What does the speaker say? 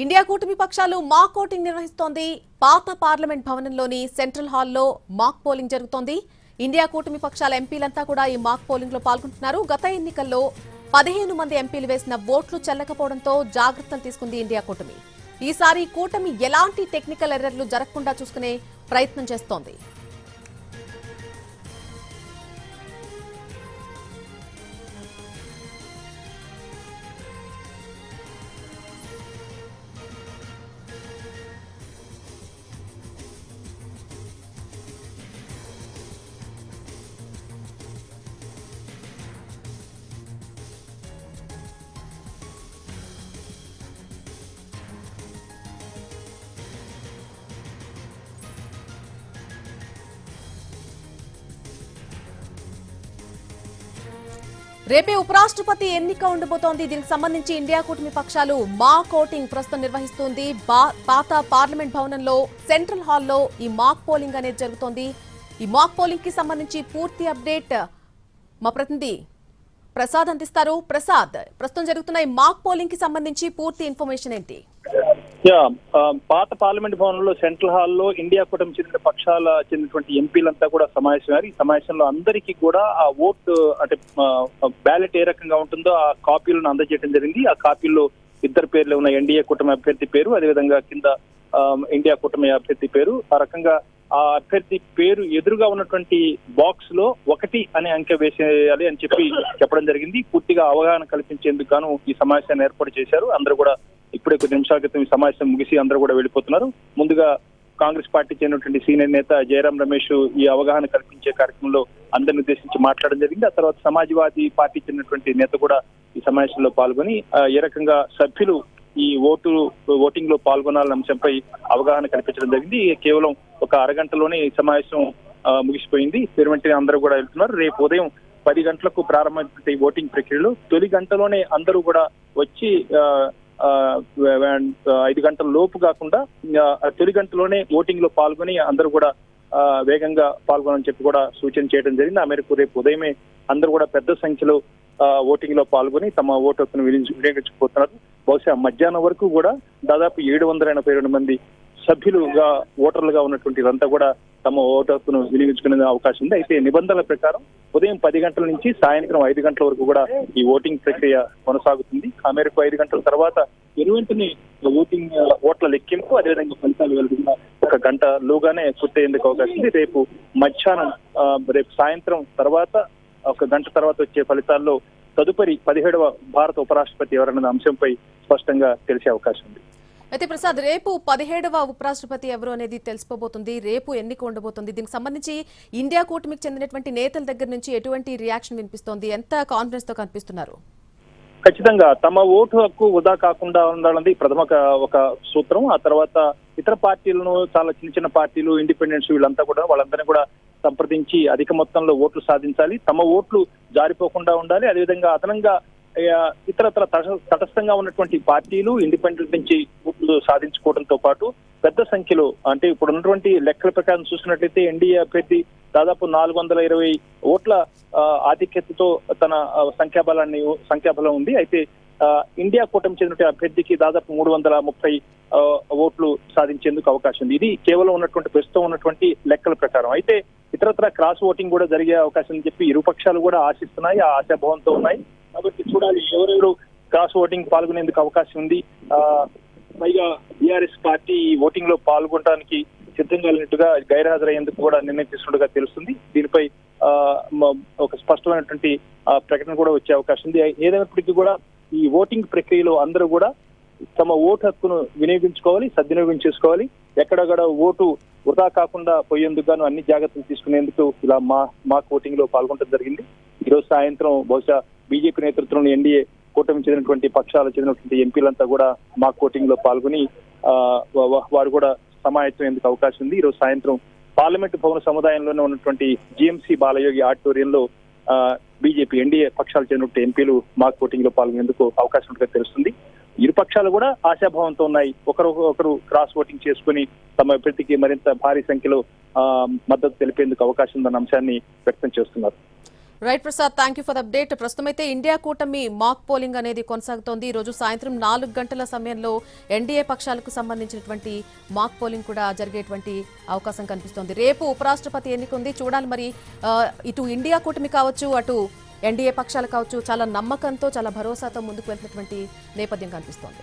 India కూటమి పక్షాలు మాక్ voting నిర్వహిస్తోంది. పాత పార్లమెంట్ భవనంలోని సెంట్రల్ హాల్లో మాక్ పోలింగ్ జరుగుతోంది. ఇండియా కూటమి పక్షాల ఎంపీలంతా కూడా ఈ మాక్ పోలింగ్ లో పాల్గొంటున్నారు. గత ఎన్నికల్లో 15 మంది ఎంపీలు వేసిన ఓట్లు చెల్లకపోవడంతో జాగ్రత్తలు తీసుకుంది ఇండియా కూటమి. ఈసారి కూటమి ఎలాంటి టెక్నికల్ ఎర్రర్లు జరగకుండా చూసుకునే ప్రయత్నం చేస్తోంది. రేపే ఉపరాష్ట్రపతి ఎన్నిక ఉండబోతోంది. దీనికి సంబంధించి ఇండియా కూటమి పక్షాలు మాక్ ఓటింగ్ ప్రస్తుతం నిర్వహిస్తోంది. పాత పార్లమెంట్ భవనంలో సెంట్రల్ హాల్లో ఈ మాక్ పోలింగ్ అనేది జరుగుతోంది. ఈ మాక్ పోలింగ్ కి సంబంధించి పూర్తి అప్డేట్ మా ప్రతినిధి ప్రసాద్ అందిస్తారు. ప్రసాద్, ప్రస్తుతం జరుగుతున్న ఈ మాక్ పోలింగ్ కి సంబంధించి పూర్తి ఇన్ఫర్మేషన్ ఏంటి? పాత పార్లమెంట్ భవనంలో సెంట్రల్ హాల్లో ఇండియా కూటమి చెందిన పక్షాల చెందినటువంటి ఎంపీలంతా కూడా సమావేశమయ్యారు. ఈ సమావేశంలో అందరికీ కూడా ఆ ఓటు అంటే బ్యాలెట్ ఏ రకంగా ఉంటుందో ఆ కాపీలను అందజేయడం జరిగింది. ఆ కాపీల్లో ఇద్దరు పేర్లు ఉన్న ఎన్డీఏ కూటమి అభ్యర్థి పేరు, అదేవిధంగా కింద ఇండియా కూటమి అభ్యర్థి పేరు. ఆ రకంగా ఆ అభ్యర్థి పేరు ఎదురుగా ఉన్నటువంటి బాక్స్ లో 1 అనే అంకె వేసేయాలి అని చెప్పడం జరిగింది. పూర్తిగా అవగాహన కల్పించేందుకు గాను ఈ సమావేశాన్ని ఏర్పాటు చేశారు. అందరూ కూడా ఇప్పుడే కొద్ది నిమిషాల క్రితం ఈ సమావేశం ముగిసి అందరూ కూడా వెళ్ళిపోతున్నారు. ముందుగా కాంగ్రెస్ పార్టీ చెందినటువంటి సీనియర్ నేత జయరాం రమేష్ ఈ అవగాహన కల్పించే కార్యక్రమంలో అందరిని ఉద్దేశించి మాట్లాడడం జరిగింది. ఆ తర్వాత సమాజ్వాదీ పార్టీ చెందినటువంటి నేత కూడా ఈ సమావేశంలో పాల్గొని ఏ రకంగా సభ్యులు ఈ ఓటింగ్ లో పాల్గొనాలన్న అంశంపై అవగాహన కల్పించడం జరిగింది. కేవలం ఒక అరగంటలోనే ఈ సమావేశం ముగిసిపోయింది. వెంటనే అందరూ కూడా వెళ్తున్నారు. రేపు ఉదయం 10 గంటలకు ప్రారంభమైన ఈ ఓటింగ్ ప్రక్రియలో తొలి గంటలోనే అందరూ కూడా వచ్చి 5 గంటల లోపు కాకుండా తొలి గంటలోనే ఓటింగ్ లో పాల్గొని అందరూ కూడా వేగంగా పాల్గొనని చెప్పి కూడా సూచన చేయడం జరిగింది. ఆ మేరకు రేపు ఉదయమే అందరూ కూడా పెద్ద సంఖ్యలో ఓటింగ్ లో పాల్గొని తమ ఓటు హక్కును వినియోగించుకుపోతున్నారు. బహుశా మధ్యాహ్నం వరకు కూడా దాదాపు 782 మంది సభ్యులుగా ఓటర్లుగా ఉన్నటువంటి వీరంతా కూడా తమ ఓటు హక్కును వినియోగించుకునే అవకాశం ఉంది. అయితే నిబంధనల ప్రకారం ఉదయం 10 గంటల నుంచి సాయంత్రం 5 గంటల వరకు కూడా ఈ ఓటింగ్ ప్రక్రియ కొనసాగుతుంది. ఆ మేరకు 5 గంటల తర్వాత వెంటనే ఓటింగ్ ఓట్ల లెక్కింపు, అదేవిధంగా ఫలితాలు వెలువడిన 1 గంట లోగానే పూర్తయ్యేందుకు అవకాశం ఉంది. రేపు మధ్యాహ్నం రేపు సాయంత్రం తర్వాత 1 గంట తర్వాత వచ్చే ఫలితాల్లో తదుపరి 17వ భారత ఉపరాష్ట్రపతి ఎవరన్న అంశంపై స్పష్టంగా తెలిసే అవకాశం ఉంది. అయితే ప్రసాద్, రేపు 17వ ఉపరాష్ట్రపతి ఎవరు అనేది తెలిసిపోబోతుంది. రేపు ఎన్నిక ఉండబోతుంది. దీనికి సంబంధించి ఇండియా కూటమికి చెందినటువంటి నేతల దగ్గర నుంచి ఎటువంటి రియాక్షన్ వినిపిస్తోంది? ఎంత కాన్ఫిడెన్స్ తో కనిపిస్తున్నారు? ఖచ్చితంగా తమ ఓటు హక్కు వృధా కాకుండా ఉండాలన్నది ప్రథమ ఒక సూత్రం. ఆ తర్వాత ఇతర పార్టీలను, చాలా చిన్న పార్టీలు, ఇండిపెండెంట్స్, వీళ్ళంతా కూడా వాళ్ళందరినీ కూడా సంప్రదించి అధిక మొత్తంలో ఓట్లు సాధించాలి, తమ ఓట్లు జారిపోకుండా ఉండాలి. అదేవిధంగా అదనంగా ఇతరత్ర తటస్థంగా ఉన్నటువంటి పార్టీలు, ఇండిపెండెంట్ నుంచి ఓట్లు సాధించుకోవడంతో పాటు పెద్ద సంఖ్యలో, అంటే ఇప్పుడు ఉన్నటువంటి లెక్కల ప్రకారం చూసినట్లయితే ఎన్డీఏ అభ్యర్థి దాదాపు 420 ఓట్ల ఆధిక్యతతో తన సంఖ్యాబలం ఉంది. అయితే ఇండియా కూటమి చెందిన అభ్యర్థికి దాదాపు 330 ఓట్లు సాధించేందుకు అవకాశం ఉంది. ఇది కేవలం ఉన్నటువంటి ప్రస్తుతం ఉన్నటువంటి లెక్కల ప్రకారం. అయితే ఇతరత్ర క్రాస్ ఓటింగ్ కూడా జరిగే అవకాశం అని చెప్పి ఇరుపక్షాలు కూడా ఆశిస్తున్నాయి, ఆ ఆశాభావంతో ఉన్నాయి. కాబట్టి చూడాలి ఎవరెవరు క్రాస్ ఓటింగ్ పాల్గొనేందుకు అవకాశం ఉంది. పైగా బీఆర్ఎస్ పార్టీ ఓటింగ్ లో పాల్గొనడానికి సిద్ధంగా లేనట్టుగా గైర్హాజరయ్యేందుకు కూడా నిర్ణయం తీసుకున్నట్టుగా తెలుస్తుంది. దీనిపై ఒక స్పష్టమైనటువంటి ప్రకటన కూడా వచ్చే అవకాశం ఉంది. ఏదైనప్పటికీ కూడా ఈ ఓటింగ్ ప్రక్రియలో అందరూ కూడా తమ ఓటు హక్కును వినియోగించుకోవాలి, సద్వినియోగం చేసుకోవాలి. ఎక్కడక్కడ ఓటు వృధా కాకుండా పోయేందుకు గాను అన్ని జాగ్రత్తలు తీసుకునేందుకు ఇలా మాక్ ఓటింగ్ లో పాల్గొనడం జరిగింది. ఈ రోజు సాయంత్రం బహుశా బీజేపీ నేతృత్వంలో ఎన్డీఏ కూటమి చెందినటువంటి పక్షాలు చెందినటువంటి ఎంపీలంతా కూడా మాక్ ఓటింగ్ లో పాల్గొని వారు కూడా సమాయత్తమయ్యేందుకు అవకాశం ఉంది. ఈ రోజు సాయంత్రం పార్లమెంట్ భవన సముదాయంలోనే ఉన్నటువంటి జిఎంసీ బాలయోగి ఆడిటోరియంలో బీజేపీ, ఎన్డీఏ పక్షాలు చెందినటువంటి ఎంపీలు మాక్ ఓటింగ్ లో పాల్గొనేందుకు అవకాశం ఉంటుందిగా తెలుస్తుంది. ఇరు పక్షాలు కూడా ఆశాభావంతో ఉన్నాయి. ఒకరు క్రాస్ ఓటింగ్ చేసుకుని తమ అభ్యర్థికి మరింత భారీ సంఖ్యలో మద్దతు తెలిపేందుకు అవకాశం ఉందన్న అంశాన్ని వ్యక్తం చేస్తున్నారు. Right Prasad, thank you for the update. ప్రస్తుతం అయితే ఇండియా కూటమి మాక్ పోలింగ్ అనేది కొనసాగుతోంది. ఈ రోజు సాయంత్రం 4 గంటల సమయంలో ఎన్డీఏ పక్షాలకు సంబంధించినటువంటి మాక్ పోలింగ్ కూడా జరిగేటువంటి అవకాశం కనిపిస్తోంది. రేపు ఉపరాష్ట్రపతి ఎన్నిక ఉంది, చూడాలి మరి. ఇటు ఇండియా కూటమి కావచ్చు, అటు ఎన్డీఏ పక్షాలు కావచ్చు, చాలా నమ్మకంతో, చాలా భరోసాతో ముందుకు వెళ్తున్నటువంటి నేపథ్యం కనిపిస్తోంది.